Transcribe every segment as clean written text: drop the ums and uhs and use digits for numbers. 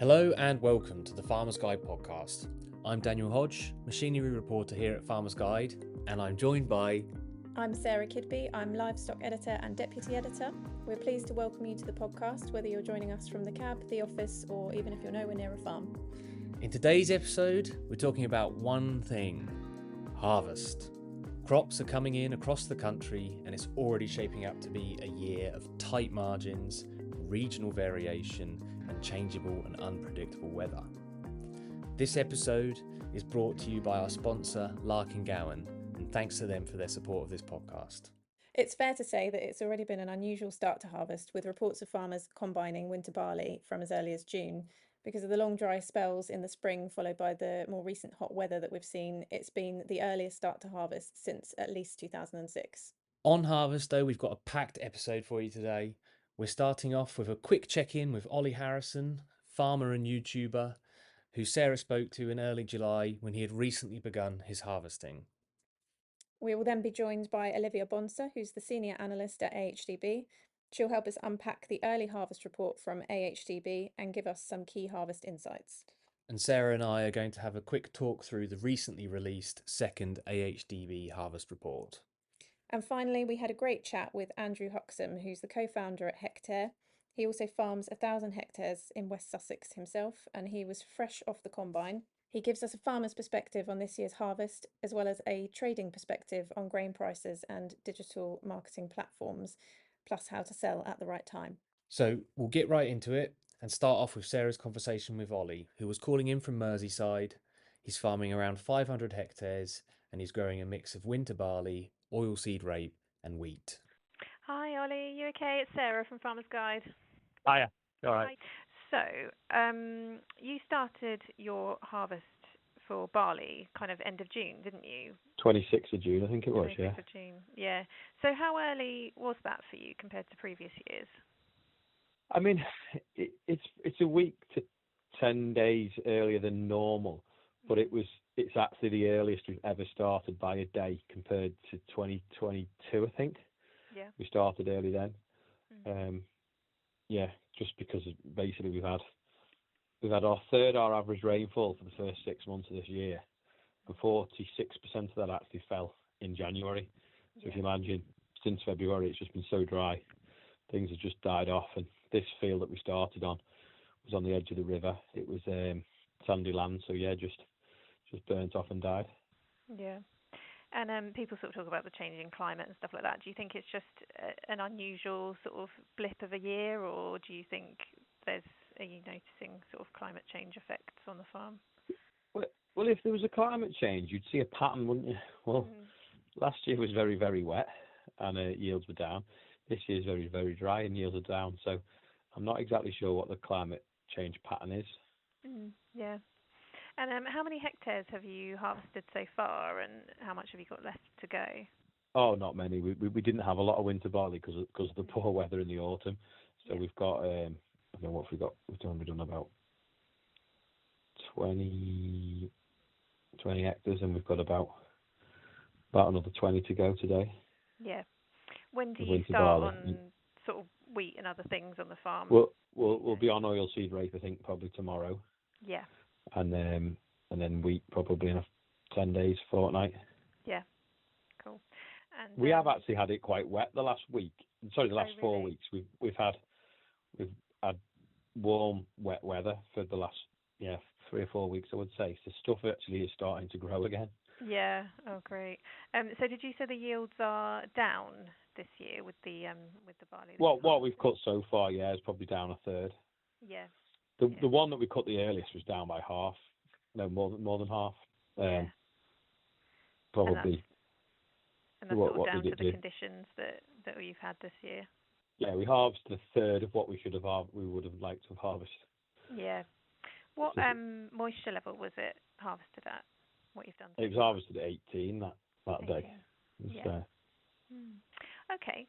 Hello and welcome to the Farmer's Guide podcast. I'm Daniel Hodge, machinery reporter here at Farmer's Guide, and I'm joined by... I'm Sarah Kidby, I'm livestock editor and deputy editor. We're pleased to welcome you to the podcast, whether you're joining us from the cab, the office, or even if you're nowhere near a farm. In today's episode, we're talking about one thing: harvest. Crops are coming in across the country, and it's already shaping up to be a year of tight margins, regional variation, and changeable and unpredictable weather. This episode is brought to you by our sponsor, Larkin Gowan, and thanks to them for their support of this podcast. It's fair to say that it's already been an unusual start to harvest, with reports of farmers combining winter barley from as early as June. Because of the long dry spells in the spring, followed by the more recent hot weather that we've seen, it's been the earliest start to harvest since at least 2006. On harvest, though, we've got a packed episode for you today. We're starting off with a quick check-in with Olly Harrison, farmer and YouTuber, who Sarah spoke to in early July when he had recently begun his harvesting. We will then be joined by Olivia Bonser, who's the senior analyst at AHDB. She'll help us unpack the early harvest report from AHDB and give us some key harvest insights. And Sarah and I are going to have a quick talk through the recently released second AHDB harvest report. And finally, we had a great chat with Andrew Huxham, who's the co-founder at Hectare. He also farms 1,000 hectares in West Sussex himself, and he was fresh off the combine. He gives us a farmer's perspective on this year's harvest, as well as a trading perspective on grain prices and digital marketing platforms, plus how to sell at the right time. So we'll get right into it and start off with Sarah's conversation with Olly, who was calling in from Merseyside. He's farming around 500 hectares and he's growing a mix of winter barley, oilseed rape and wheat. Hi Olly, you okay? It's Sarah from Farmer's Guide. Hiya, all right. Hi. So, you started your harvest for barley kind of end of June, didn't you? 26th of June, I think it was, 26th yeah. of June, yeah. So how early was that for you compared to previous years? I mean, it's a week to 10 days earlier than normal, but it's actually the earliest we've ever started by a day compared to 2022, I think. Yeah. We started early then. Yeah, just because basically we've had our average rainfall for the first 6 months of this year, and 46% of that actually fell in January. So if you imagine, since February it's just been so dry, things have just died off. And this field that we started on was on the edge of the river. It was sandy land, so yeah, just burnt off and died. Yeah. And people sort of talk about the changing climate and stuff like that. Do you think it's just an unusual sort of blip of a year, or do you think are you noticing sort of climate change effects on the farm? Well, if there was a climate change, you'd see a pattern, wouldn't you? Well, last year was very, very wet and yields were down. This year's very, very dry and yields are down. So I'm not exactly sure what the climate change pattern is. Yeah. And how many hectares have you harvested so far, and how much have you got left to go? Oh, not many. We didn't have a lot of winter barley because of the poor weather in the autumn. So we've got, I don't know what we've got. We've done about 20 hectares, and we've got about another 20 to go today. Yeah. When do you start on sort of wheat and other things on the farm? We'll be on oilseed rape, I think, probably tomorrow. Yeah. And then wheat probably in 10 days, fortnight. Yeah. Cool. And we have actually had it quite wet the last week. Sorry, the last 4 really? weeks. We've had warm, wet weather for the last 3 or 4 weeks, I would say. So stuff actually is starting to grow again. Yeah. Oh, great. So did you say the yields are down this year with the barley? Well, what we've cut so far, is probably down a third. Yeah. The one that we cut the earliest was down by half. No, more than half. Probably. And that's all down to the conditions that you've had this year. Yeah, we harvested a third of what we would have liked to have harvested. Yeah. What moisture level was it harvested at? What you've done? It was harvested at 18 that 18. day. Yeah. Okay.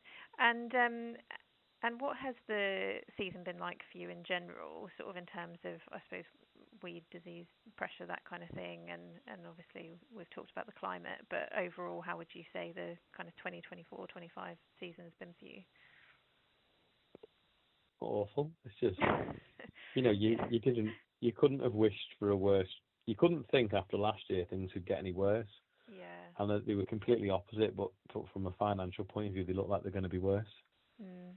And what has the season been like for you in general, sort of in terms of, I suppose, weed disease pressure, that kind of thing, and obviously we've talked about the climate, but overall, how would you say the kind of 2024-25 season has been for you? Awful. It's just, you didn't you couldn't have wished for a worse. You couldn't think after last year things could get any worse. Yeah. And that they were completely opposite, but from a financial point of view, they look like they're going to be worse. Yeah.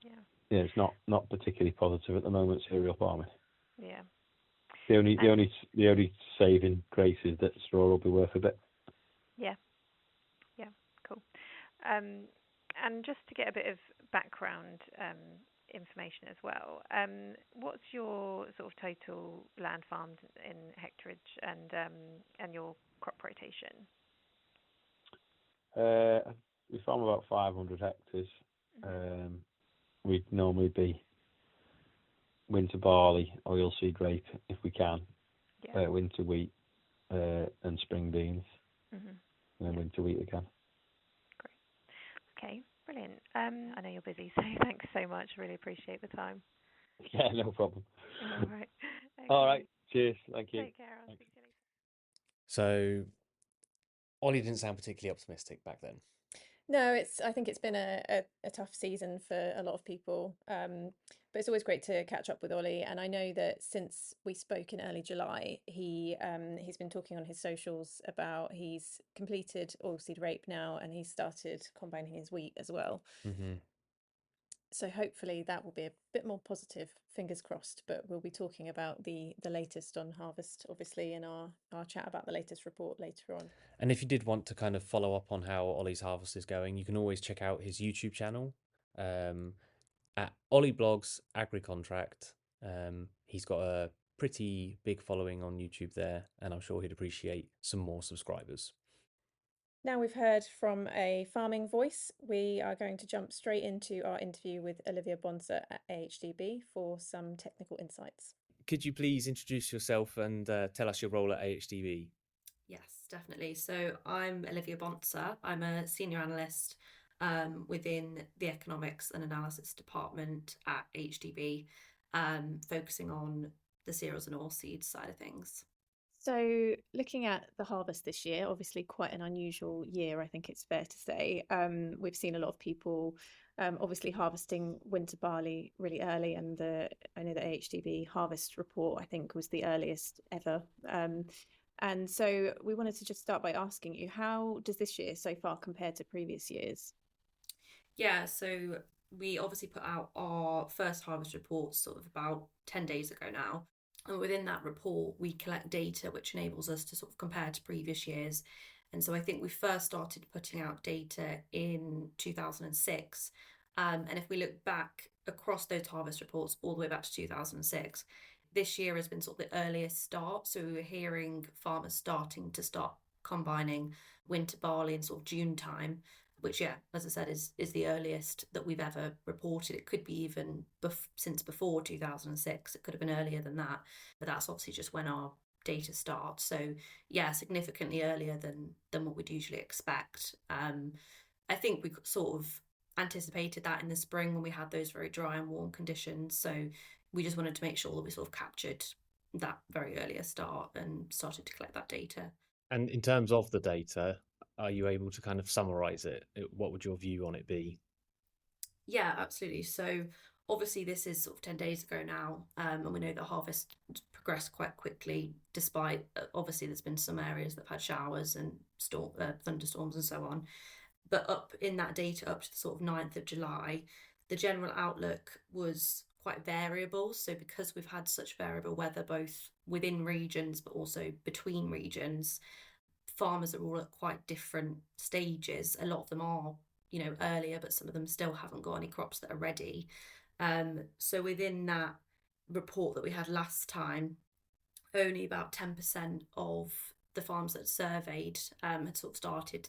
Yeah. Yeah, it's not particularly positive at the moment. Cereal farming. Yeah. The only saving grace is that straw will be worth a bit. Yeah. Yeah. Cool. And just to get a bit of background information as well, what's your sort of total land farmed in hectarage and your crop rotation? We farm about 500 hectares. We'd normally be winter barley, oilseed rape if we can, winter wheat, and spring beans, and then winter wheat again. Great. Okay, brilliant. I know you're busy, so thanks so much. Really appreciate the time. Yeah, no problem. All right. Okay. All right. Cheers. Thank you. Take care. I'll speak to you later. So, Ollie didn't sound particularly optimistic back then. No, I think it's been a tough season for a lot of people, but it's always great to catch up with Ollie. And I know that since we spoke in early July, he's been talking on his socials about he's completed oilseed rape now, and he's started combining his wheat as well. So hopefully that will be a bit more positive, fingers crossed. But we'll be talking about the latest on harvest, obviously, in our chat about the latest report later on. And if you did want to kind of follow up on how Ollie's harvest is going, you can always check out his YouTube channel at Ollie Blogs Agri Contract. He's got a pretty big following on YouTube there, and I'm sure he'd appreciate some more subscribers. Now we've heard from a farming voice, we are going to jump straight into our interview with Olivia Bonser at AHDB for some technical insights. Could you please introduce yourself and tell us your role at AHDB? Yes, definitely. So I'm Olivia Bonser. I'm a senior analyst within the economics and analysis department at AHDB, focusing on the cereals and oilseeds side of things. So looking at the harvest this year, obviously quite an unusual year, I think it's fair to say. We've seen a lot of people obviously harvesting winter barley really early, and I know the AHDB harvest report, I think, was the earliest ever. And so we wanted to just start by asking you, how does this year so far compare to previous years? Yeah, so we obviously put out our first harvest report sort of about 10 days ago now. And within that report, we collect data which enables us to sort of compare to previous years. And so I think we first started putting out data in 2006. And if we look back across those harvest reports all the way back to 2006, this year has been sort of the earliest start. So we were hearing farmers starting to start combining winter barley in sort of June time, which, yeah, as I said, is the earliest that we've ever reported. It could be even since before 2006. It could have been earlier than that, but that's obviously just when our data starts. So, yeah, significantly earlier than what we'd usually expect. I think we sort of anticipated that in the spring when we had those very dry and warm conditions. So we just wanted to make sure that we sort of captured that very earlier start and started to collect that data. And in terms of the data, are you able to kind of summarize it? What would your view on it be? Yeah, absolutely. So obviously this is sort of 10 days ago now, and we know the harvest progressed quite quickly, despite obviously there's been some areas that have had showers and thunderstorms and so on. But up in that data up to the sort of 9th of July, the general outlook was quite variable. So because we've had such variable weather, both within regions, but also between regions, farmers are all at quite different stages. A lot of them are, earlier, but some of them still haven't got any crops that are ready. So within that report that we had last time, only about 10% of the farms that surveyed had sort of started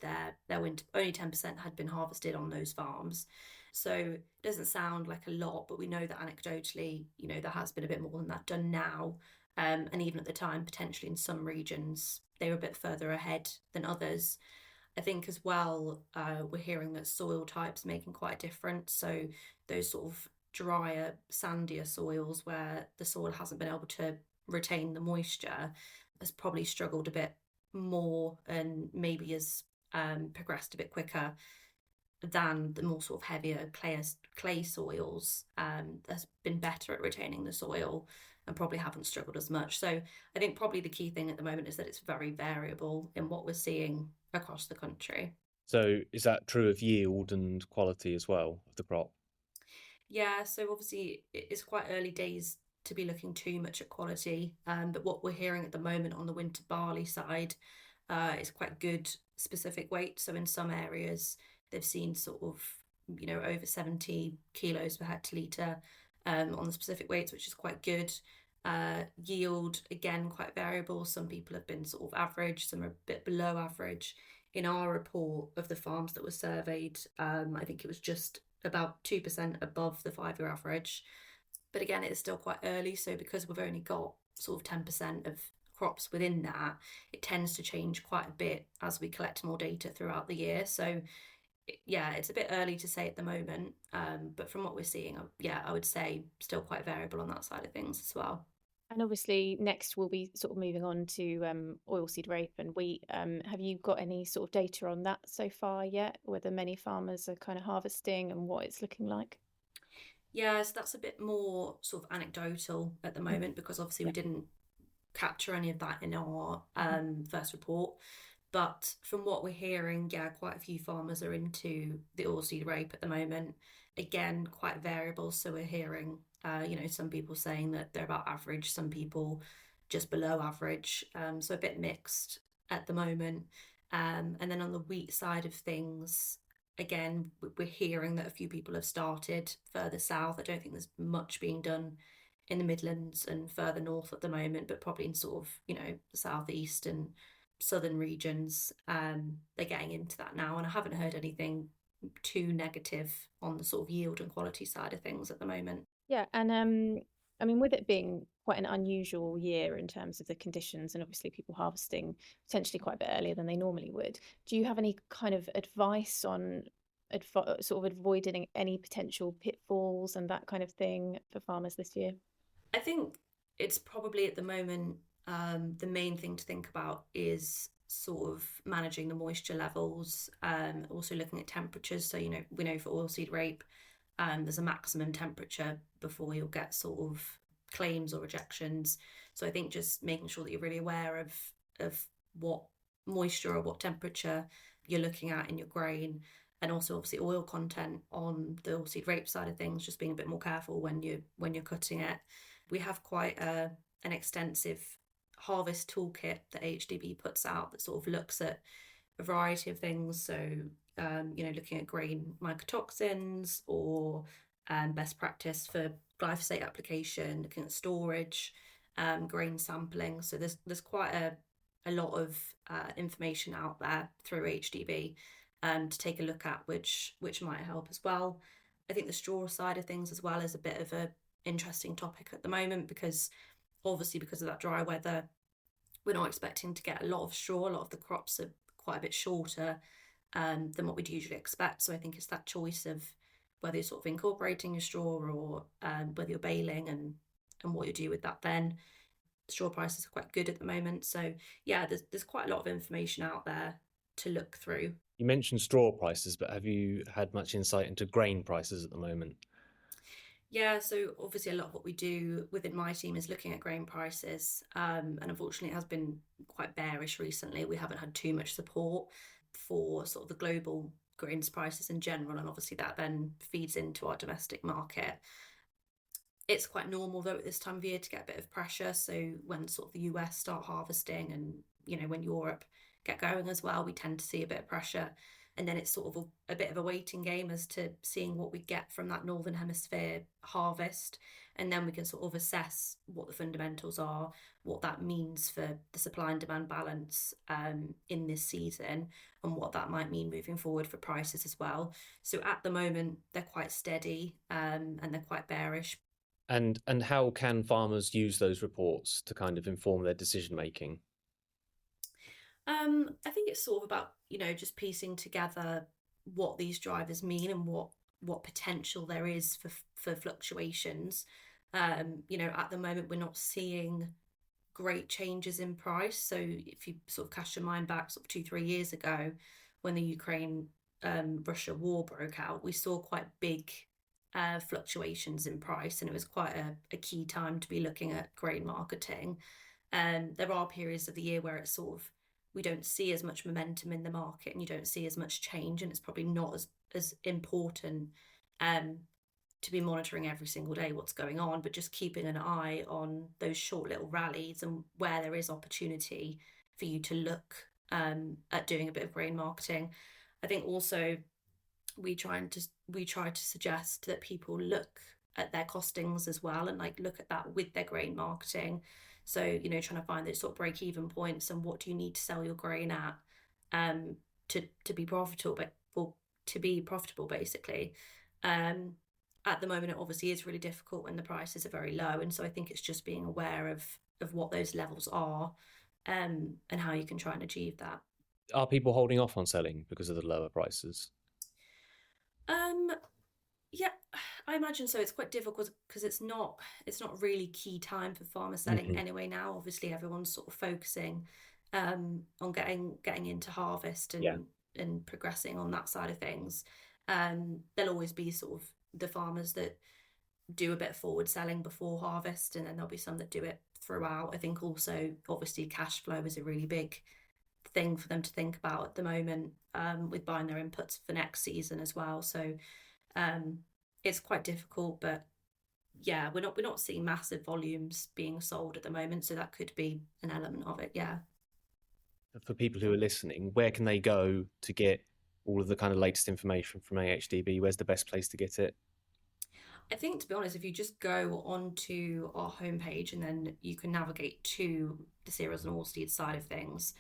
their winter. Only 10% had been harvested on those farms. So it doesn't sound like a lot, but we know that anecdotally, there has been a bit more than that done now. And even at the time, potentially in some regions, they were a bit further ahead than others. I think as well, we're hearing that soil types making quite a difference. So those sort of drier, sandier soils where the soil hasn't been able to retain the moisture has probably struggled a bit more and maybe has progressed a bit quicker than the more sort of heavier clay soils. Has been better at retaining the soil. and probably haven't struggled as much. So I think probably the key thing at the moment is that it's very variable in what we're seeing across the country. So is that true of yield and quality as well of the crop? Yeah, so obviously it's quite early days to be looking too much at quality, but what we're hearing at the moment on the winter barley side is quite good specific weight. So in some areas they've seen sort of, over 70 kilos per hectolitre on the specific weights, which is quite good. Yield, again, quite variable. Some people have been sort of average, some are a bit below average. In our report of the farms that were surveyed, I think it was just about 2% above the 5-year average. But again, it's still quite early. So because we've only got sort of 10% of crops within that, it tends to change quite a bit as we collect more data throughout the year. So yeah, it's a bit early to say at the moment. But from what we're seeing, I would say still quite variable on that side of things as well. And obviously next we'll be sort of moving on to oilseed rape and wheat. Have you got any sort of data on that so far yet, whether many farmers are kind of harvesting and what it's looking like? Yes, that's a bit more sort of anecdotal at the moment because obviously we didn't capture any of that in our first report. But from what we're hearing, yeah, quite a few farmers are into the oilseed rape at the moment. Again, quite variable. So we're hearing, some people saying that they're about average, some people just below average. So a bit mixed at the moment. And then on the wheat side of things, again, we're hearing that a few people have started further south. I don't think there's much being done in the Midlands and further north at the moment, but probably in sort of, the southeast and southern regions. They're getting into that now, and I haven't heard anything too negative on the sort of yield and quality side of things at the moment. Yeah, and I mean, with it being quite an unusual year in terms of the conditions and obviously people harvesting potentially quite a bit earlier than they normally would, do you have any kind of advice on sort of avoiding any potential pitfalls and that kind of thing for farmers this year? I think it's probably at the moment the main thing to think about is sort of managing the moisture levels, also looking at temperatures. So, we know for oilseed rape, there's a maximum temperature before you'll get sort of claims or rejections. So I think just making sure that you're really aware of what moisture or what temperature you're looking at in your grain, and also obviously oil content on the oilseed rape side of things, just being a bit more careful when you're cutting it. We have quite an extensive harvest toolkit that AHDB puts out that sort of looks at a variety of things. So, looking at grain mycotoxins or best practice for glyphosate application, looking at storage, grain sampling. So there's quite a lot of information out there through AHDB to take a look at, which might help as well. I think the straw side of things as well is a bit of a interesting topic at the moment because obviously because of that dry weather, we're not expecting to get a lot of straw. A lot of the crops are quite a bit shorter than what we'd usually expect. So I think it's that choice of whether you're sort of incorporating your straw or whether you're baling and what you do with that then. Straw prices are quite good at the moment. So yeah, there's quite a lot of information out there to look through. You mentioned straw prices, but have you had much insight into grain prices at the moment? Yeah, so obviously a lot of what we do within my team is looking at grain prices, and unfortunately it has been quite bearish recently. We haven't had too much support for sort of the global grains prices in general, and obviously that then feeds into our domestic market. It's quite normal though at this time of year to get a bit of pressure. So when sort of the US start harvesting and when Europe get going as well, we tend to see a bit of pressure. And then it's sort of a bit of a waiting game as to seeing what we get from that Northern Hemisphere harvest. And then we can sort of assess what the fundamentals are, what that means for the supply and demand balance in this season, and what that might mean moving forward for prices as well. So at the moment, they're quite steady and they're quite bearish. And how can farmers use those reports to kind of inform their decision making? I think it's sort of about, just piecing together what these drivers mean and what potential there is for fluctuations. At the moment, we're not seeing great changes in price. So if you sort of cast your mind back sort of 2-3 years ago when the Ukraine Russia war broke out, we saw quite big fluctuations in price, and it was quite a key time to be looking at grain marketing. There are periods of the year where it's sort of, we don't see as much momentum in the market and you don't see as much change, and it's probably not as important to be monitoring every single day what's going on, but just keeping an eye on those short little rallies and where there is opportunity for you to look at doing a bit of grain marketing. I think also we try to suggest that people look at their costings as well, and like look at that with their grain marketing. So, you know, trying to find those sort of break even points and what do you need to sell your grain at to be profitable, basically. At the moment, it obviously is really difficult when the prices are very low, and so I think it's just being aware of what those levels are and how you can try and achieve that. Are people holding off on selling because of the lower prices? Yeah, I imagine so. It's quite difficult because it's not really key time for farmer selling anyway now. Obviously, everyone's sort of focusing on getting into harvest and progressing on that side of things. There'll always be sort of the farmers that do a bit of forward selling before harvest, and then there'll be some that do it throughout. I think also, obviously, cash flow is a really big thing for them to think about at the moment, with buying their inputs for next season as well. So it's quite difficult, but yeah, we're not seeing massive volumes being sold at the moment, so that could be an element of it. Yeah. For people who are listening, where can they go to get all of the kind of latest information from AHDB? Where's the best place to get it? I think, to be honest, if you just go onto our homepage and then you can navigate to the cereals and oilseeds side of things,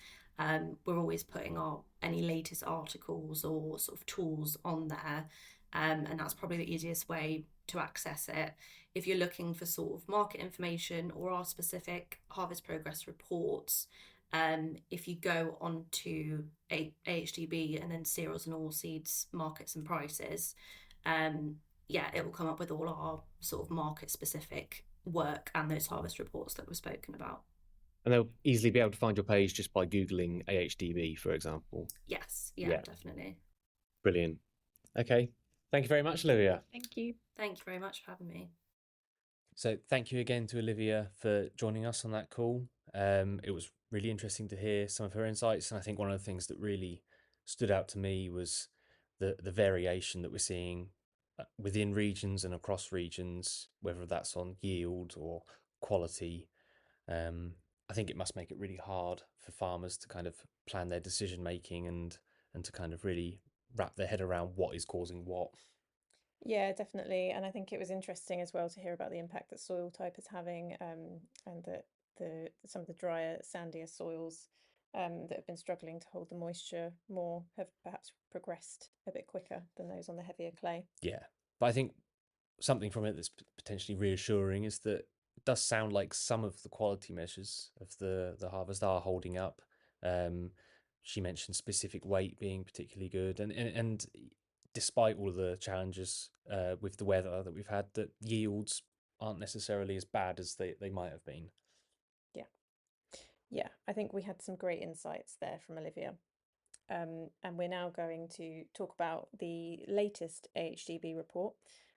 we're always putting any latest articles or sort of tools on there, and that's probably the easiest way to access it. If you're looking for sort of market information or our specific harvest progress reports, if you go onto AHDB and then cereals and oilseeds markets and prices, it will come up with all our sort of market specific work and those harvest reports that we've spoken about. And they'll easily be able to find your page just by Googling AHDB, for example. Yes, yeah, definitely. Brilliant. Okay. Thank you very much, Olivia. Thank you. Thank you very much for having me. So thank you again to Olivia for joining us on that call. It was really interesting to hear some of her insights. And I think one of the things that really stood out to me was the variation that we're seeing within regions and across regions, whether that's on yield or quality. I think it must make it really hard for farmers to kind of plan their decision making and to kind of really wrap their head around what is causing what. Yeah, definitely. And I think it was interesting as well to hear about the impact that soil type is having, and that some of the drier, sandier soils that have been struggling to hold the moisture more have perhaps progressed a bit quicker than those on the heavier clay. Yeah, but I think something from it that's potentially reassuring is that it does sound like some of the quality measures of the harvest are holding up. She mentioned specific weight being particularly good, and despite all of the challenges with the weather that we've had, that yields aren't necessarily as bad as they might have been. Yeah, I think we had some great insights there from Olivia. And we're now going to talk about the latest AHDB report,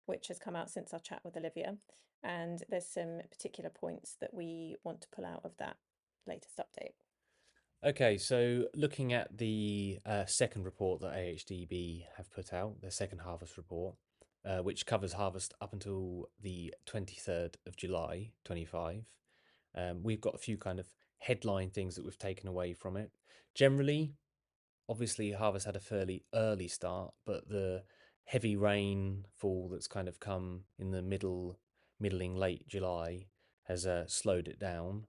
which has come out since our chat with Olivia. And there's some particular points that we want to pull out of that latest update. Okay, so looking at the second report that AHDB have put out, their second harvest report, which covers harvest up until the 23rd of July 25. We've got a few kind of headline things that we've taken away from it. Generally, obviously, harvest had a fairly early start, but the heavy rainfall that's kind of come in the middling late July has slowed it down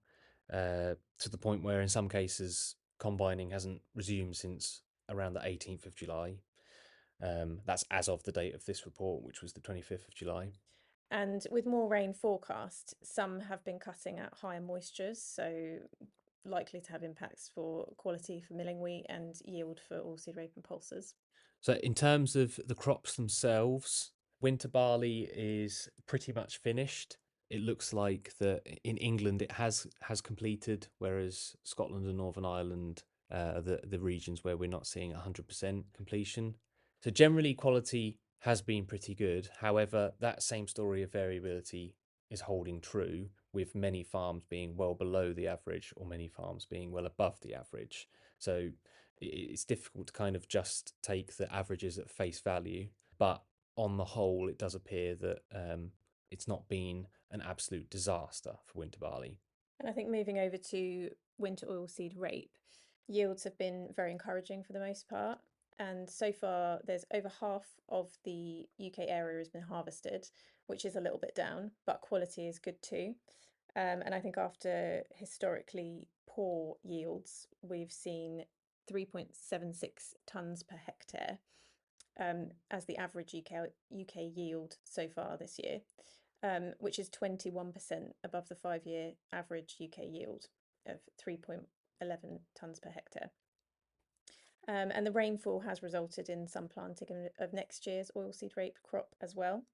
to the point where in some cases combining hasn't resumed since around the 18th of July. That's as of the date of this report, which was the 25th of July. And with more rain forecast, some have been cutting at higher moistures, so likely to have impacts for quality for milling wheat and yield for oilseed rape and pulses. So in terms of the crops themselves, winter barley is pretty much finished. It looks like that in England it has completed, whereas Scotland and Northern Ireland are the regions where we're not seeing 100% completion. So generally quality has been pretty good. However, that same story of variability is holding true, with many farms being well below the average or many farms being well above the average. So it's difficult to kind of just take the averages at face value, but on the whole, it does appear that it's not been an absolute disaster for winter barley. And I think moving over to winter oilseed rape, yields have been very encouraging for the most part. And so far, there's over half of the UK area has been harvested, which is a little bit down, but quality is good too. And I think after historically poor yields, we've seen 3.76 tonnes per hectare as the average UK yield so far this year, which is 21% above the 5-year average UK yield of 3.11 tonnes per hectare. And the rainfall has resulted in some planting of next year's oilseed rape crop as well.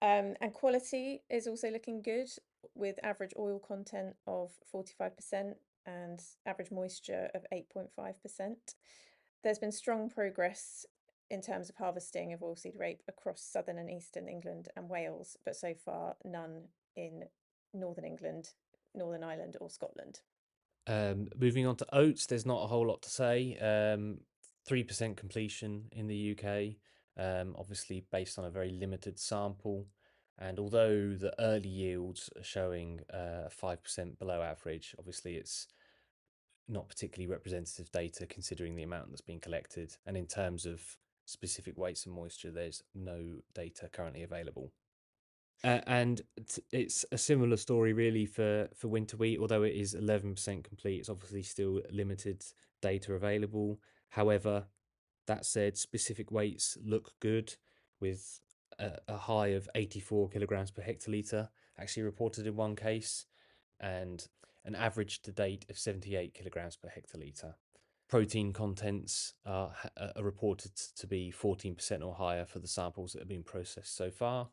And quality is also looking good, with average oil content of 45% and average moisture of 8.5%. There's been strong progress in terms of harvesting of oilseed rape across southern and eastern England and Wales, but so far none in northern England, Northern Ireland or Scotland. Moving on to oats, there's not a whole lot to say. 3% completion in the UK, obviously based on a very limited sample. And although the early yields are showing 5% below average, obviously it's not particularly representative data considering the amount that's been collected. And in terms of specific weights and moisture, there's no data currently available. And it's a similar story really for winter wheat, although it is 11% complete. It's obviously still limited data available. However, that said, specific weights look good, with a high of 84 kilograms per hectolitre actually reported in one case, and an average to date of 78 kilograms per hectolitre. Protein contents are reported to be 14% or higher for the samples that have been processed so far,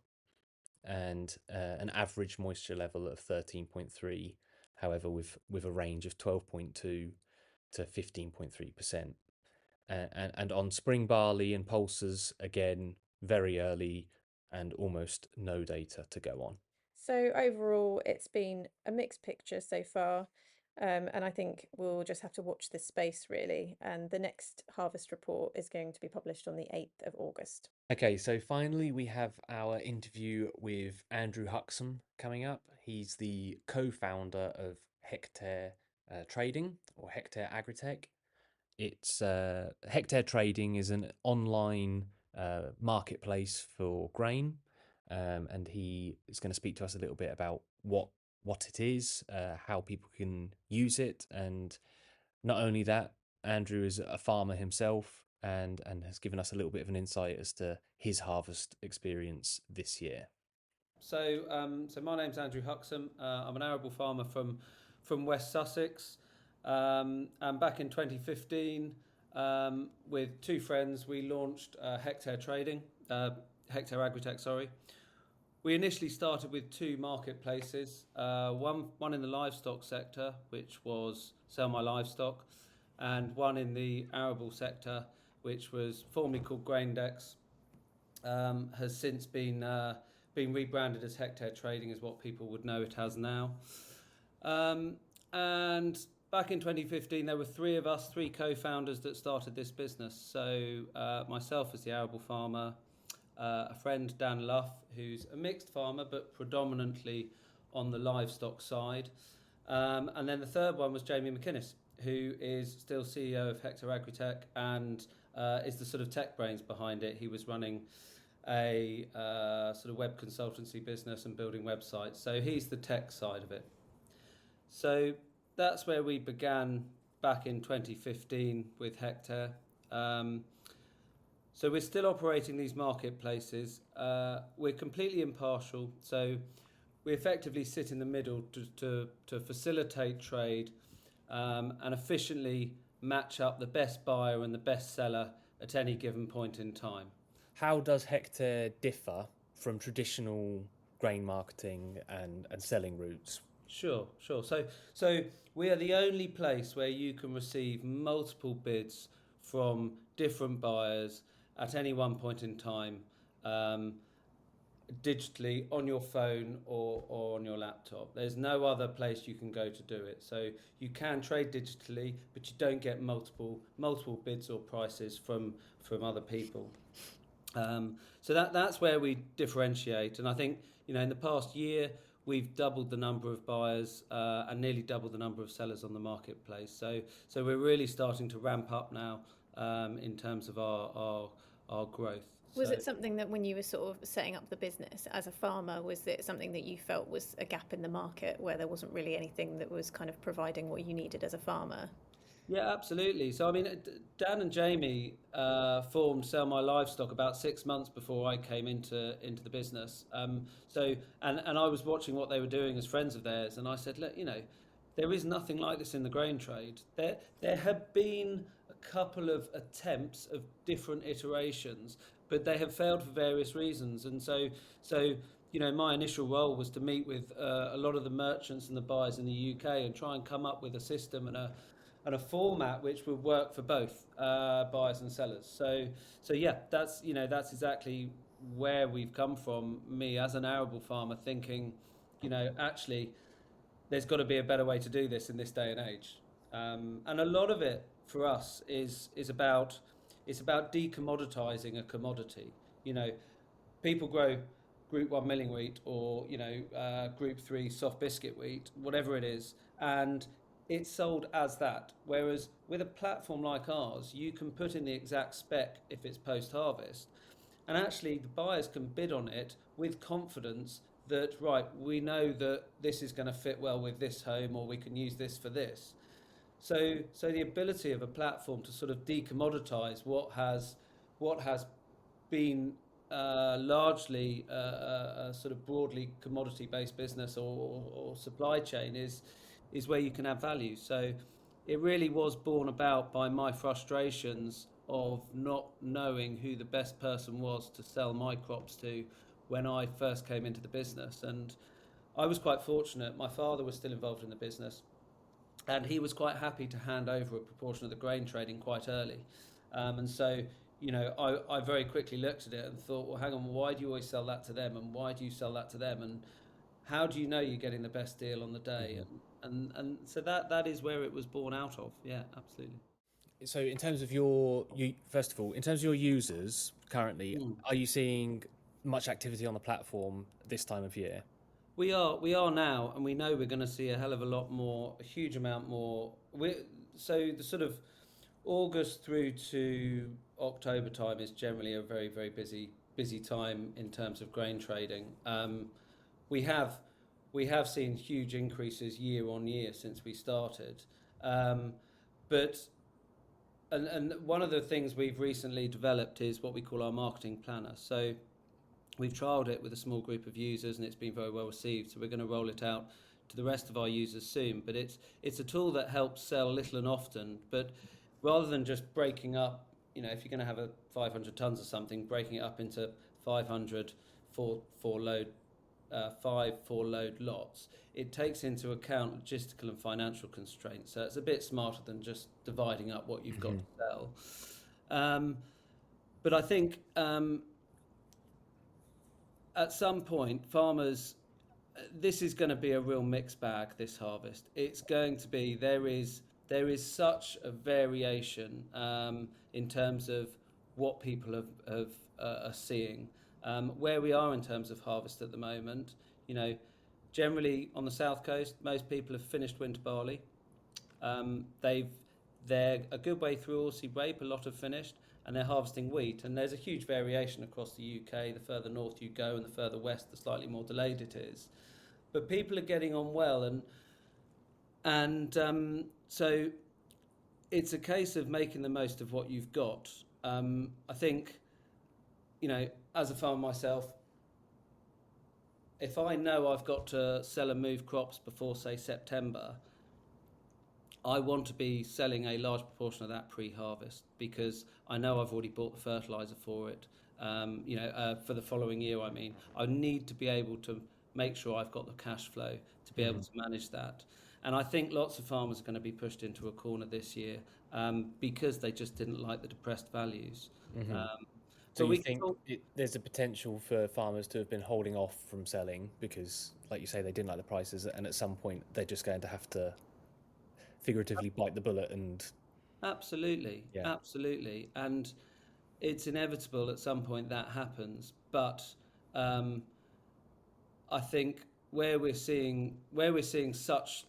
and an average moisture level of 13.3, however, with a range of 12.2 to 15.3%. And on spring barley and pulses, again, very early and almost no data to go on. So overall, it's been a mixed picture so far. And I think we'll just have to watch this space really. And the next harvest report is going to be published on the 8th of August. Okay, so finally we have our interview with Andrew Huxham coming up. He's the co-founder of Hectare Trading, or Hectare Agritech. It's Hectare Trading is an online marketplace for grain, and he is going to speak to us a little bit about what it is, how people can use it, and not only that, Andrew is a farmer himself and has given us a little bit of an insight as to his harvest experience this year. So my name's Andrew Huxham. I'm an arable farmer from West Sussex. And back in 2015, with two friends, we launched Hectare Trading, Hectare Agritech, sorry. We initially started with two marketplaces, one in the livestock sector, which was Sell My Livestock, and one in the arable sector, which was formerly called Graindex, has since been rebranded as Hectare Trading, is what people would know it as now. And back in 2015, there were three co-founders that started this business. So myself as the arable farmer, a friend, Dan Luff, who's a mixed farmer, but predominantly on the livestock side. And then the third one was Jamie McInnes, who is still CEO of Hectare Agritech and is the sort of tech brains behind it. He was running a sort of web consultancy business and building websites. So he's the tech side of it. So that's where we began back in 2015 with Hectare. So we're still operating these marketplaces. We're completely impartial. So we effectively sit in the middle to facilitate trade and efficiently match up the best buyer and the best seller at any given point in time. How does Hectare differ from traditional grain marketing and selling routes? Sure. So we are the only place where you can receive multiple bids from different buyers at any one point in time, digitally on your phone or on your laptop. There's no other place you can go to do it. So you can trade digitally, but you don't get multiple bids or prices from other people. So that's where we differentiate. And I think, in the past year, we've doubled the number of buyers and nearly doubled the number of sellers on the marketplace. So we're really starting to ramp up now in terms of our growth. Was it something that when you were sort of setting up the business as a farmer, was it something that you felt was a gap in the market where there wasn't really anything that was kind of providing what you needed as a farmer? Yeah, absolutely. So, I mean, Dan and Jamie formed Sell My Livestock about 6 months before I came into the business. And I was watching what they were doing as friends of theirs, and I said, look, there is nothing like this in the grain trade. There have been a couple of attempts of different iterations, but they have failed for various reasons. And so my initial role was to meet with a lot of the merchants and the buyers in the UK and try and come up with a system and a format which would work for both buyers and sellers. So yeah, that's exactly where we've come from. Me as an arable farmer thinking, actually, there's got to be a better way to do this in this day and age. And a lot of it for us is about decommoditizing a commodity. People grow Group 1 milling wheat or Group 3 soft biscuit wheat, whatever it is, and it's sold as that. Whereas with a platform like ours, you can put in the exact spec if it's post-harvest, and actually the buyers can bid on it with confidence that, right, we know that this is going to fit well with this home, or we can use this for this. So the ability of a platform to sort of decommoditize what has been largely a sort of broadly commodity-based business or supply chain is where you can add value. So it really was born about by my frustrations of not knowing who the best person was to sell my crops to when I first came into the business. And I was quite fortunate. My father was still involved in the business, and he was quite happy to hand over a proportion of the grain trading quite early. And so, I very quickly looked at it and thought, well, hang on, why do you always sell that to them? And why do you sell that to them? And how do you know you're getting the best deal on the day? And so that is where it was born out of. Yeah, absolutely. So in terms of first of all, in terms of your users currently, are you seeing much activity on the platform this time of year? We are now, and we know we're going to see a hell of a lot more, a huge amount more. So the sort of August through to October time is generally a very, very busy time in terms of grain trading. We have seen huge increases year on year since we started, but one of the things we've recently developed is what we call our marketing planner. So we've trialled it with a small group of users, and it's been very well received. So we're going to roll it out to the rest of our users soon. But it's a tool that helps sell little and often. But rather than just breaking up, if you're going to have 500 tons or something, breaking it up into 500 four-load lots, it takes into account logistical and financial constraints. So it's a bit smarter than just dividing up what you've got to sell. But I think at some point, farmers, this is going to be a real mixed bag this harvest. It's going to be, there is such a variation in terms of what people are seeing. Where we are in terms of harvest at the moment, generally on the south coast, most people have finished winter barley. They're a good way through oilseed rape, a lot have finished, and they're harvesting wheat. And there's a huge variation across the UK. The further north you go and the further west, the slightly more delayed it is. But people are getting on well, and so it's a case of making the most of what you've got. I think, as a farmer myself, if I know I've got to sell and move crops before, say, September, I want to be selling a large proportion of that pre-harvest, because I know I've already bought the fertiliser for it. For the following year, I need to be able to make sure I've got the cash flow to be able to manage that. And I think lots of farmers are going to be pushed into a corner this year because they just didn't like the depressed values. So But you we can think talk. there's a potential for farmers to have been holding off from selling because, like you say, they didn't like the prices, and at some point they're just going to have to figuratively bite the bullet and Absolutely, yeah. absolutely, and it's inevitable at some point that happens. But um, I think where we're seeing such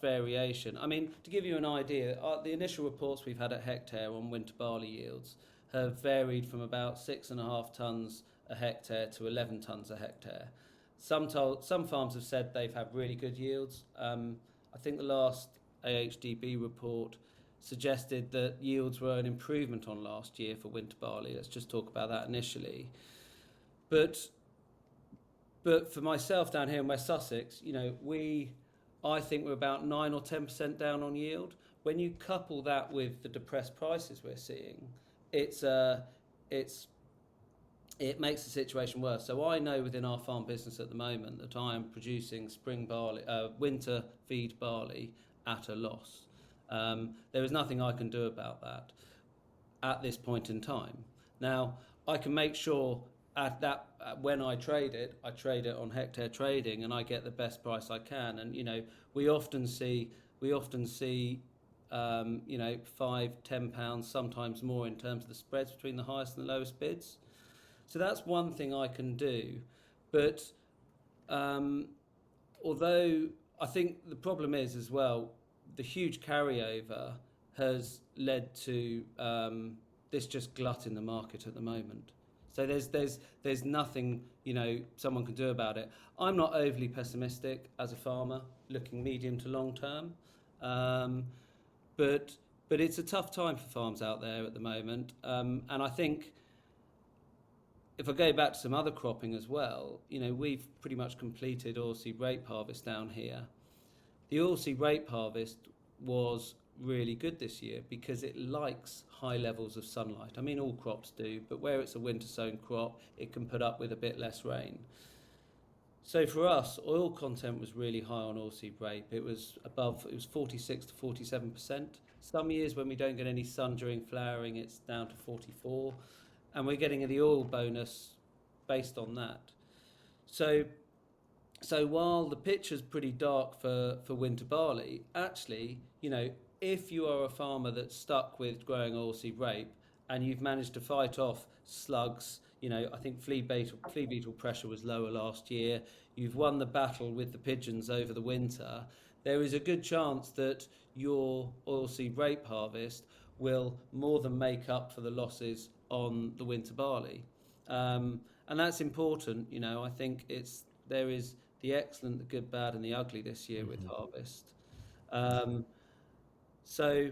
variation. I mean, to give you an idea, the initial reports we've had at hectare on winter barley yields have varied from about 6.5 tonnes a hectare to 11 tonnes a hectare. Some farms have said they've had really good yields. I think the last AHDB report suggested that yields were an improvement on last year for winter barley. Let's just talk about that initially. But for myself down here in West Sussex, I think we're about 9 or 10% down on yield. When you couple that with the depressed prices we're seeing, it makes the situation worse. So I know within our farm business at the moment that I am producing spring barley, winter feed barley at a loss. There is nothing I can do about that at this point in time. Now, I can make sure when I trade it on hectare trading, and I get the best price I can. And we often see £5-10, sometimes more, in terms of the spreads between the highest and the lowest bids. So that's one thing I can do. But although I think the problem is as well, the huge carryover has led to this just glut in the market at the moment. So there's nothing someone can do about it. I'm not overly pessimistic as a farmer, looking medium to long term, but it's a tough time for farms out there at the moment. And I think if I go back to some other cropping as well, we've pretty much completed oilseed rape harvest down here. The oilseed rape harvest was really good this year because it likes high levels of sunlight. I mean, all crops do, but where it's a winter sown crop, it can put up with a bit less rain. So for us, oil content was really high on oilseed rape. It was 46 to 47%. Some years when we don't get any sun during flowering, it's down to 44, and we're getting the oil bonus based on that. So while the picture's pretty dark for winter barley, actually, if you are a farmer that's stuck with growing oilseed rape and you've managed to fight off slugs, I think flea beetle pressure was lower last year, you've won the battle with the pigeons over the winter, there is a good chance that your oilseed rape harvest will more than make up for the losses on the winter barley. And that's important. I think there is the excellent, the good, bad and the ugly this year with harvest. So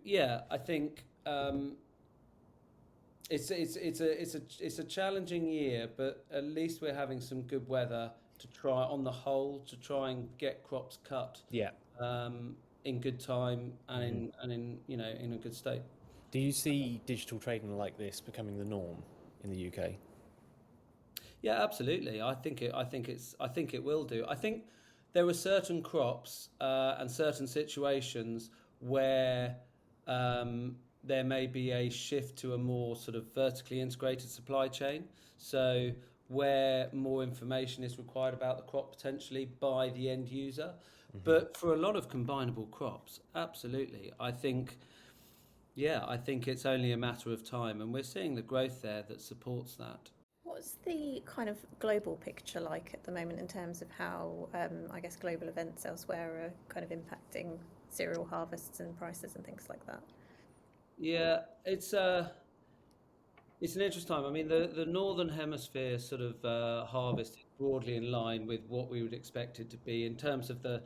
yeah, I think it's a challenging year, but at least we're having some good weather to try and get crops cut. Yeah. In good time and in a good state. Do you see digital trading like this becoming the norm in the UK? Yeah, absolutely. I think it will do. I think there are certain crops and certain situations where there may be a shift to a more sort of vertically integrated supply chain. So where more information is required about the crop potentially by the end user. But for a lot of combinable crops, absolutely. I think it's only a matter of time, and we're seeing the growth there that supports that. What's the kind of global picture like at the moment in terms of how, I guess, global events elsewhere are kind of impacting cereal harvests and prices and things like that? Yeah, it's an interesting time. I mean, the northern hemisphere sort of harvest is broadly in line with what we would expect it to be in terms of the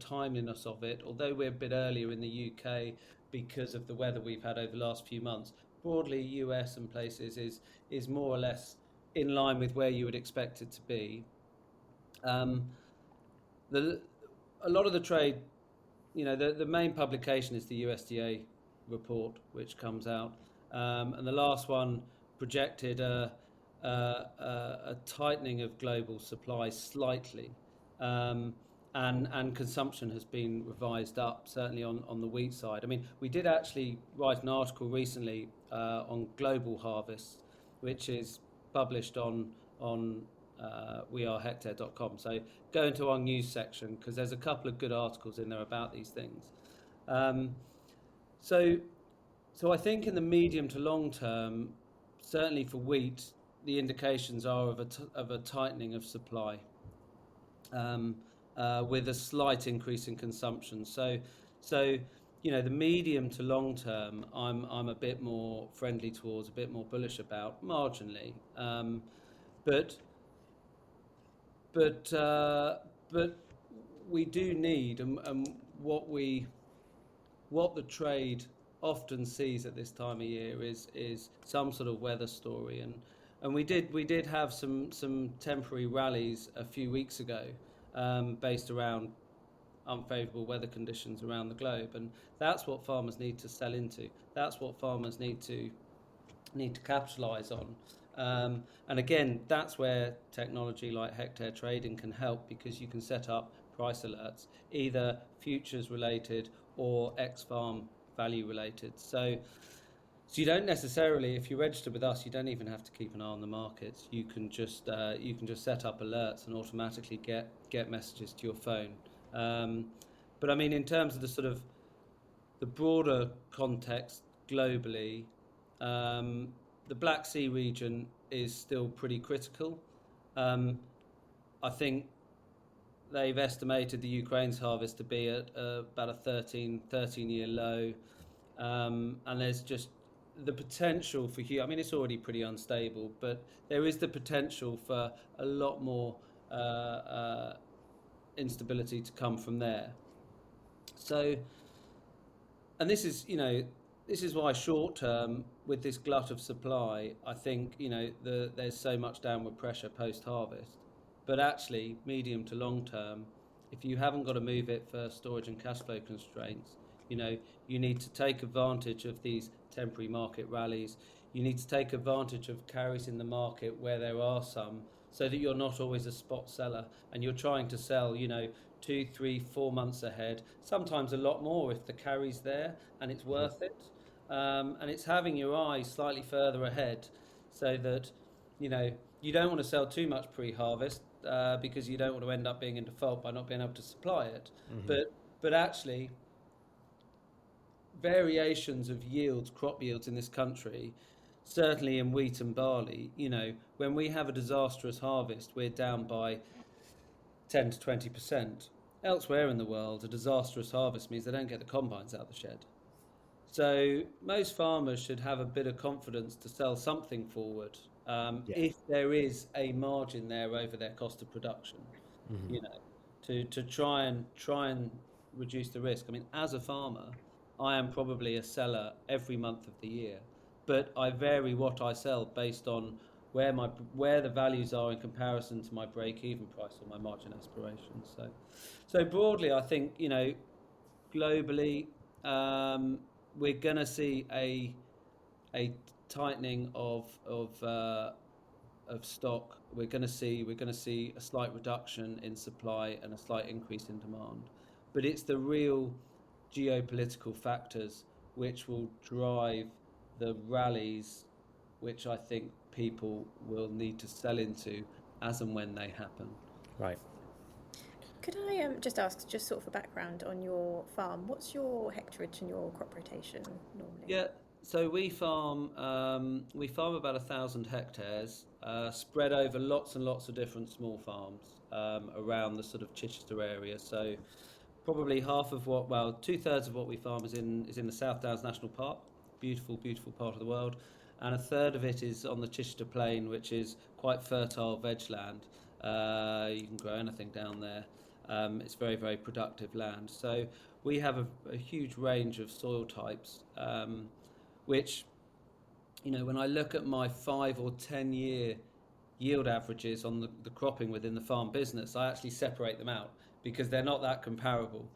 timeliness of it. Although we're a bit earlier in the UK because of the weather we've had over the last few months, broadly US and places is more or less in line with where you would expect it to be. A lot of the trade, the main publication is the USDA report, which comes out, and the last one projected a tightening of global supply slightly, and consumption has been revised up, certainly on the wheat side. I mean, we did actually write an article recently on global harvests, which is published on wearehectare.com. So go into our news section, because there's a couple of good articles in there about these things. So I think in the medium to long term, certainly for wheat, the indications are of a tightening of supply, with a slight increase in consumption. So the medium to long term, I'm a bit more friendly towards, a bit more bullish about, marginally. But we do need, and what the trade often sees at this time of year is some sort of weather story, and we did have some temporary rallies a few weeks ago, based around unfavourable weather conditions around the globe, and that's what farmers need to sell into. That's what farmers need to capitalise on. And again, that's where technology like hectare trading can help, because you can set up price alerts, either futures related or ex-farm value related. So you don't necessarily, if you register with us, you don't even have to keep an eye on the markets. You can just set up alerts and automatically get messages to your phone. But I mean, in terms of the broader context globally, the Black Sea region is still pretty critical. I think they've estimated the Ukraine's harvest to be at about a 13-year low, and there's just the potential for I mean, it's already pretty unstable, but there is the potential for a lot more instability to come from there. So, and this is why short term, with this glut of supply, I think there's so much downward pressure post harvest. But actually, medium to long term, if you haven't got to move it for storage and cash flow constraints, you need to take advantage of these temporary market rallies. You need to take advantage of carries in the market where there are some, so that you're not always a spot seller and you're trying to sell, 2, 3, 4 months ahead, sometimes a lot more if the carry's there and it's worth it. And it's having your eyes slightly further ahead, so that you don't want to sell too much pre-harvest, because you don't want to end up being in default by not being able to supply it. Mm-hmm. But actually, variations of crop yields in this country, certainly in wheat and barley, when we have a disastrous harvest, we're down by 10 to 20%. Elsewhere in the world, a disastrous harvest means they don't get the combines out of the shed. So most farmers should have a bit of confidence to sell something forward, if there is a margin there over their cost of production, mm-hmm. to try and reduce the risk. I mean, as a farmer, I am probably a seller every month of the year, but I vary what I sell based on where the values are in comparison to my break-even price or my margin aspirations. So broadly, I think globally, we're going to see a tightening of stock. We're going to see a slight reduction in supply and a slight increase in demand, but it's the real geopolitical factors which will drive the rallies, which I think people will need to sell into as and when they happen. Right. Could I just ask, just sort of a background on your farm? What's your hectarage and your crop rotation normally? Yeah, so we farm about 1,000 hectares, spread over lots and lots of different small farms around the sort of Chichester area. So probably 2/3 of what we farm is in the South Downs National Park, beautiful part of the world, and 1/3 of it is on the Chichester Plain, which is quite fertile veg land. You can grow anything down there. It's very, very productive land. So we have a huge range of soil types, which, when I look at my 5 or 10 year yield averages on the cropping within the farm business, I actually separate them out because they're not that comparable,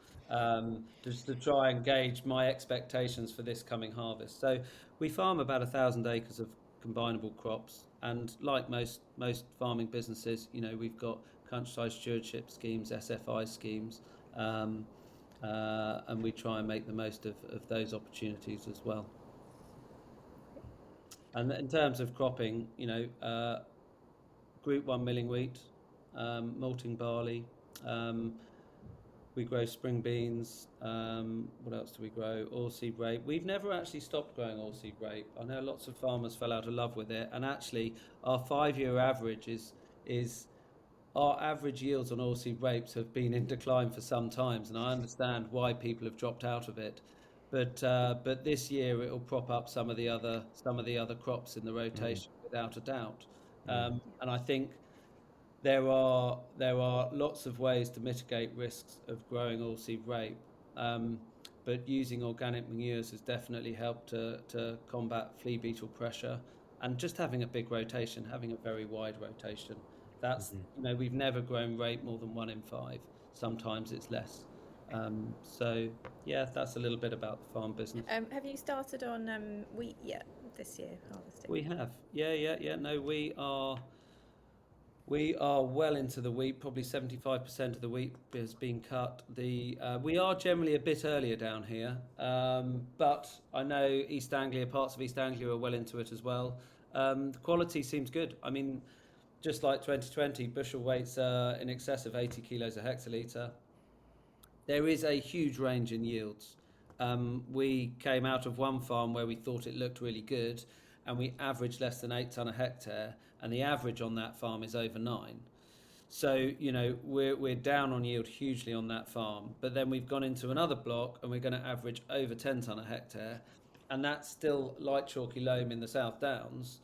just to try and gauge my expectations for this coming harvest. So we farm about 1,000 acres of combinable crops, and like most farming businesses, we've got countryside stewardship schemes, SFI schemes, and we try and make the most of those opportunities as well. And in terms of cropping, Group 1 milling wheat, malting barley, we grow spring beans. What else do we grow? Oilseed rape. We've never actually stopped growing oilseed rape. I know lots of farmers fell out of love with it, and actually our 5-year average is our average yields on oilseed rapes have been in decline for some times, and I understand why people have dropped out of it. But this year it will prop up some of the other crops in the rotation without a doubt. And I think there are lots of ways to mitigate risks of growing oilseed rape, but using organic manures has definitely helped to combat flea beetle pressure, and just having a big rotation, having a very wide rotation. That's we've never grown rape more than 1 in 5. Sometimes it's less. So yeah, that's a little bit about the farm business. Have you started on wheat yet this year, harvesting? We have. Yeah. No, we are well into the wheat. Probably 75% of the wheat has been cut. We are generally a bit earlier down here, but I know East Anglia, parts of East Anglia are well into it as well. The quality seems good. I mean, just like 2020, bushel weights are in excess of 80 kilos a hectolitre. There is a huge range in yields. We came out of one farm where we thought it looked really good, and we averaged less than 8 tonne a hectare, and the average on that farm is over 9. So we're down on yield hugely on that farm, but then we've gone into another block and we're going to average over 10 tonne a hectare, and that's still light chalky loam in the South Downs.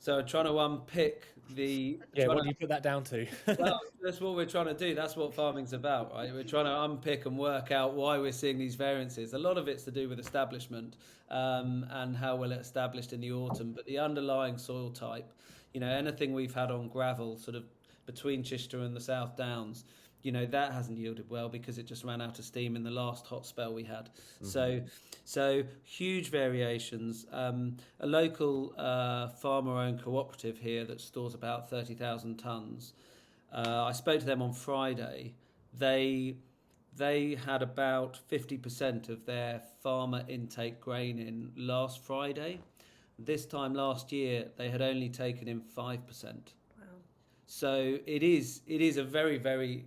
So I'm trying to unpick what do you put that down to? Well, that's what we're trying to do. That's what farming's about, right? We're trying to unpick and work out why we're seeing these variances. A lot of it's to do with establishment and how well it's established in the autumn. But the underlying soil type, anything we've had on gravel, sort of between Chichester and the South Downs, that hasn't yielded well because it just ran out of steam in the last hot spell we had. So huge variations. A local farmer-owned cooperative here that stores about 30,000 tonnes. I spoke to them on Friday. They had about 50% of their farmer intake grain in last Friday. This time last year, they had only taken in 5%. Wow. So it is a very, very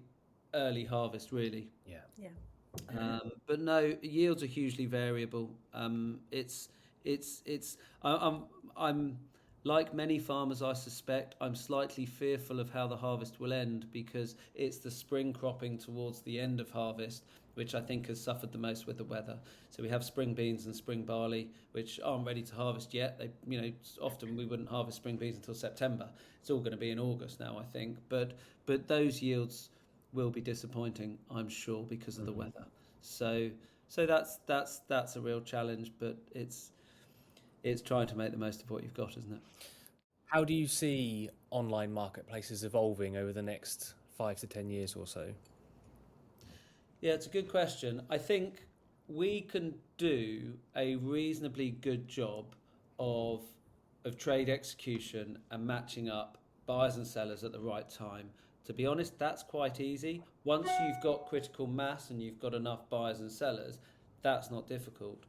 early harvest, really. Yeah. But no, yields are hugely variable. I'm like many farmers, I suspect, I'm slightly fearful of how the harvest will end, because it's the spring cropping towards the end of harvest which I think has suffered the most with the weather. So we have spring beans and spring barley, which aren't ready to harvest yet. Often we wouldn't harvest spring beans until September. It's all going to be in August now, I think. But those yields will be disappointing, I'm sure, because of the weather. So that's a real challenge, but it's trying to make the most of what you've got, isn't it? How do you see online marketplaces evolving over the next 5 to 10 years or so? Yeah, it's a good question. I think we can do a reasonably good job of trade execution and matching up buyers and sellers at the right time. To be honest, that's quite easy. Once you've got critical mass and you've got enough buyers and sellers, that's not difficult.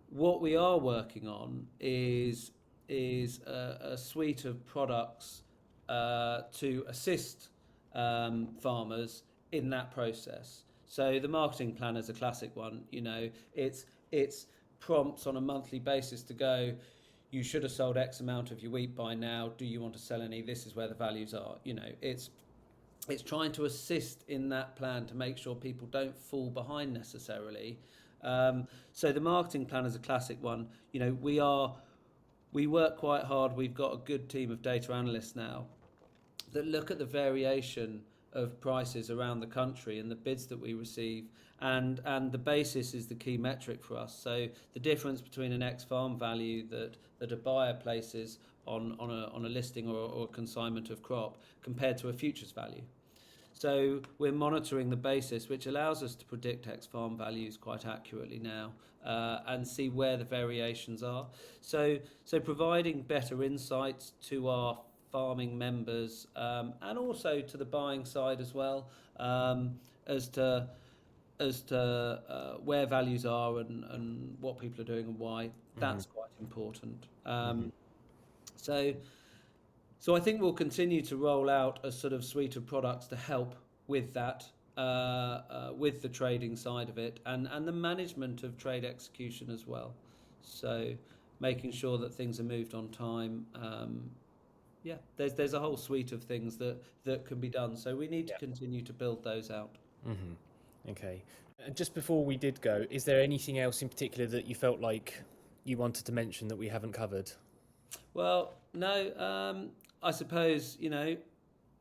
What we are working on is a suite of products to assist farmers in that process. So the marketing plan is a classic one. It's prompts on a monthly basis to go, you should have sold X amount of your wheat by now. Do you want to sell any? This is where the values are. It's trying to assist in that plan to make sure people don't fall behind necessarily. So the marketing plan is a classic one. We work quite hard. We've got a good team of data analysts now that look at the variation of prices around the country and the bids that we receive, and the basis is the key metric for us. So the difference between an ex-farm value that a buyer places on a listing or a consignment of crop compared to a futures value. So we're monitoring the basis, which allows us to predict ex-farm values quite accurately now and see where the variations are. So providing better insights to our farming members, and also to the buying side as well, as to where values are and what people are doing and why. That's quite important. So I think we'll continue to roll out a sort of suite of products to help with that, with the trading side of it, and the management of trade execution as well. So making sure that things are moved on time. There's a whole suite of things that can be done. So we need to continue to build those out. Okay. Just before we did go, is there anything else in particular that you felt like you wanted to mention that we haven't covered? Well, no. I suppose, I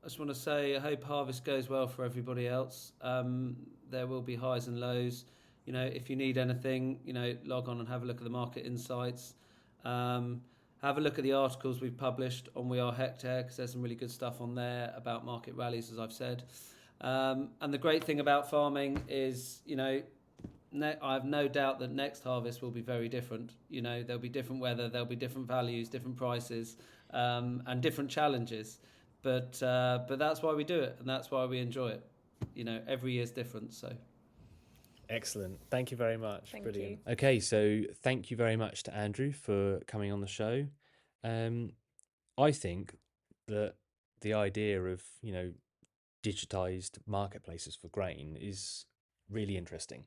just want to say I hope harvest goes well for everybody else. There will be highs and lows. If you need anything, log on and have a look at the market insights. Have a look at the articles we've published on We Are Hectare, because there's some really good stuff on there about market rallies, as I've said. And the great thing about farming is, I have no doubt that next harvest will be very different. There'll be different weather, there'll be different values, different prices, and different challenges. But that's why we do it, and that's why we enjoy it. Every year's different. So. Excellent. Thank you very much. Thank Brilliant. you. Okay, so thank you very much to Andrew for coming on the show. I think that the idea of, digitized marketplaces for grain is really interesting.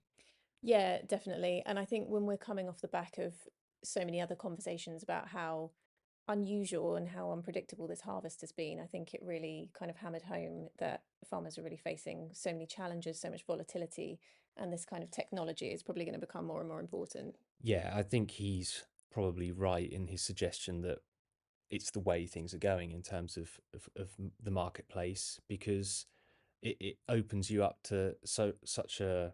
Yeah, definitely. And I think when we're coming off the back of so many other conversations about how unusual and how unpredictable this harvest has been, I think it really kind of hammered home that farmers are really facing so many challenges, so much volatility, and this kind of technology is probably going to become more and more important. Yeah, I think he's probably right in his suggestion that it's the way things are going in terms of the marketplace, because it opens you up to such a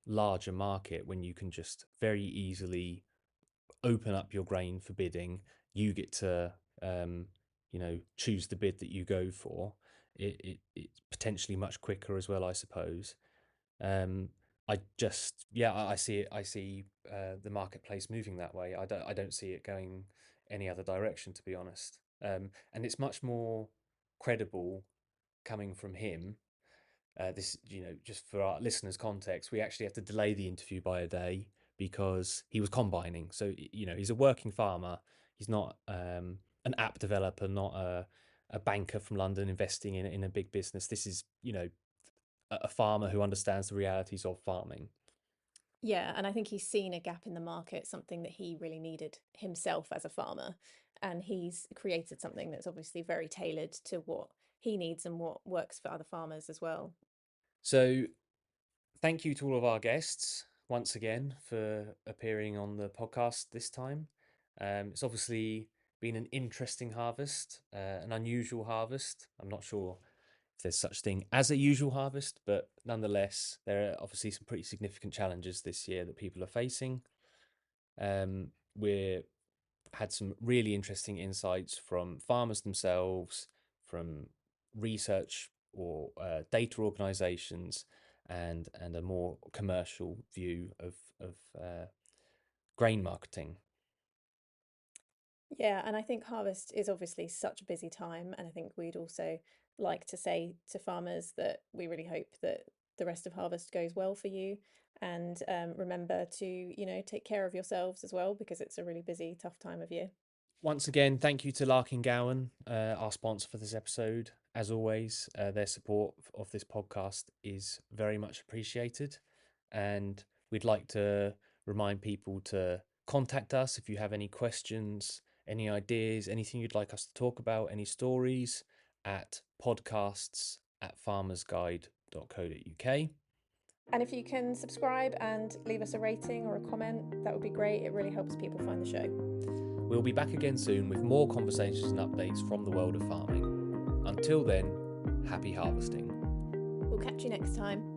larger market when you can just very easily open up your grain for bidding. You get to choose the bid that you go for. It's potentially much quicker as well, I suppose. I see it. I see the marketplace moving that way. I don't see it going any other direction, to be honest. And it's much more credible coming from him. This, just for our listeners' context, we actually have to delay the interview by a day because he was combining. So, he's a working farmer. He's not an app developer, not a banker from London investing in a big business. This is, a farmer who understands the realities of farming. Yeah, and I think he's seen a gap in the market, something that he really needed himself as a farmer. And he's created something that's obviously very tailored to what he needs and what works for other farmers as well. So thank you to all of our guests once again for appearing on the podcast this time. It's obviously been an interesting harvest, an unusual harvest. I'm not sure if there's such thing as a usual harvest, but nonetheless, there are obviously some pretty significant challenges this year that people are facing. We've had some really interesting insights from farmers themselves, from research or data organisations, and a more commercial view of grain marketing. Yeah, and I think harvest is obviously such a busy time, and I think we'd also like to say to farmers that we really hope that the rest of harvest goes well for you, and remember to take care of yourselves as well, because it's a really busy, tough time of year. Once again, thank you to Larkin Gowan, our sponsor for this episode. As always, their support of this podcast is very much appreciated, and we'd like to remind people to contact us if you have any questions, any ideas, anything you'd like us to talk about, any stories, at podcasts@farmersguide.co.uk. And if you can subscribe and leave us a rating or a comment, that would be great. It really helps people find the show. We'll be back again soon with more conversations and updates from the world of farming. Until then, happy harvesting. We'll catch you next time.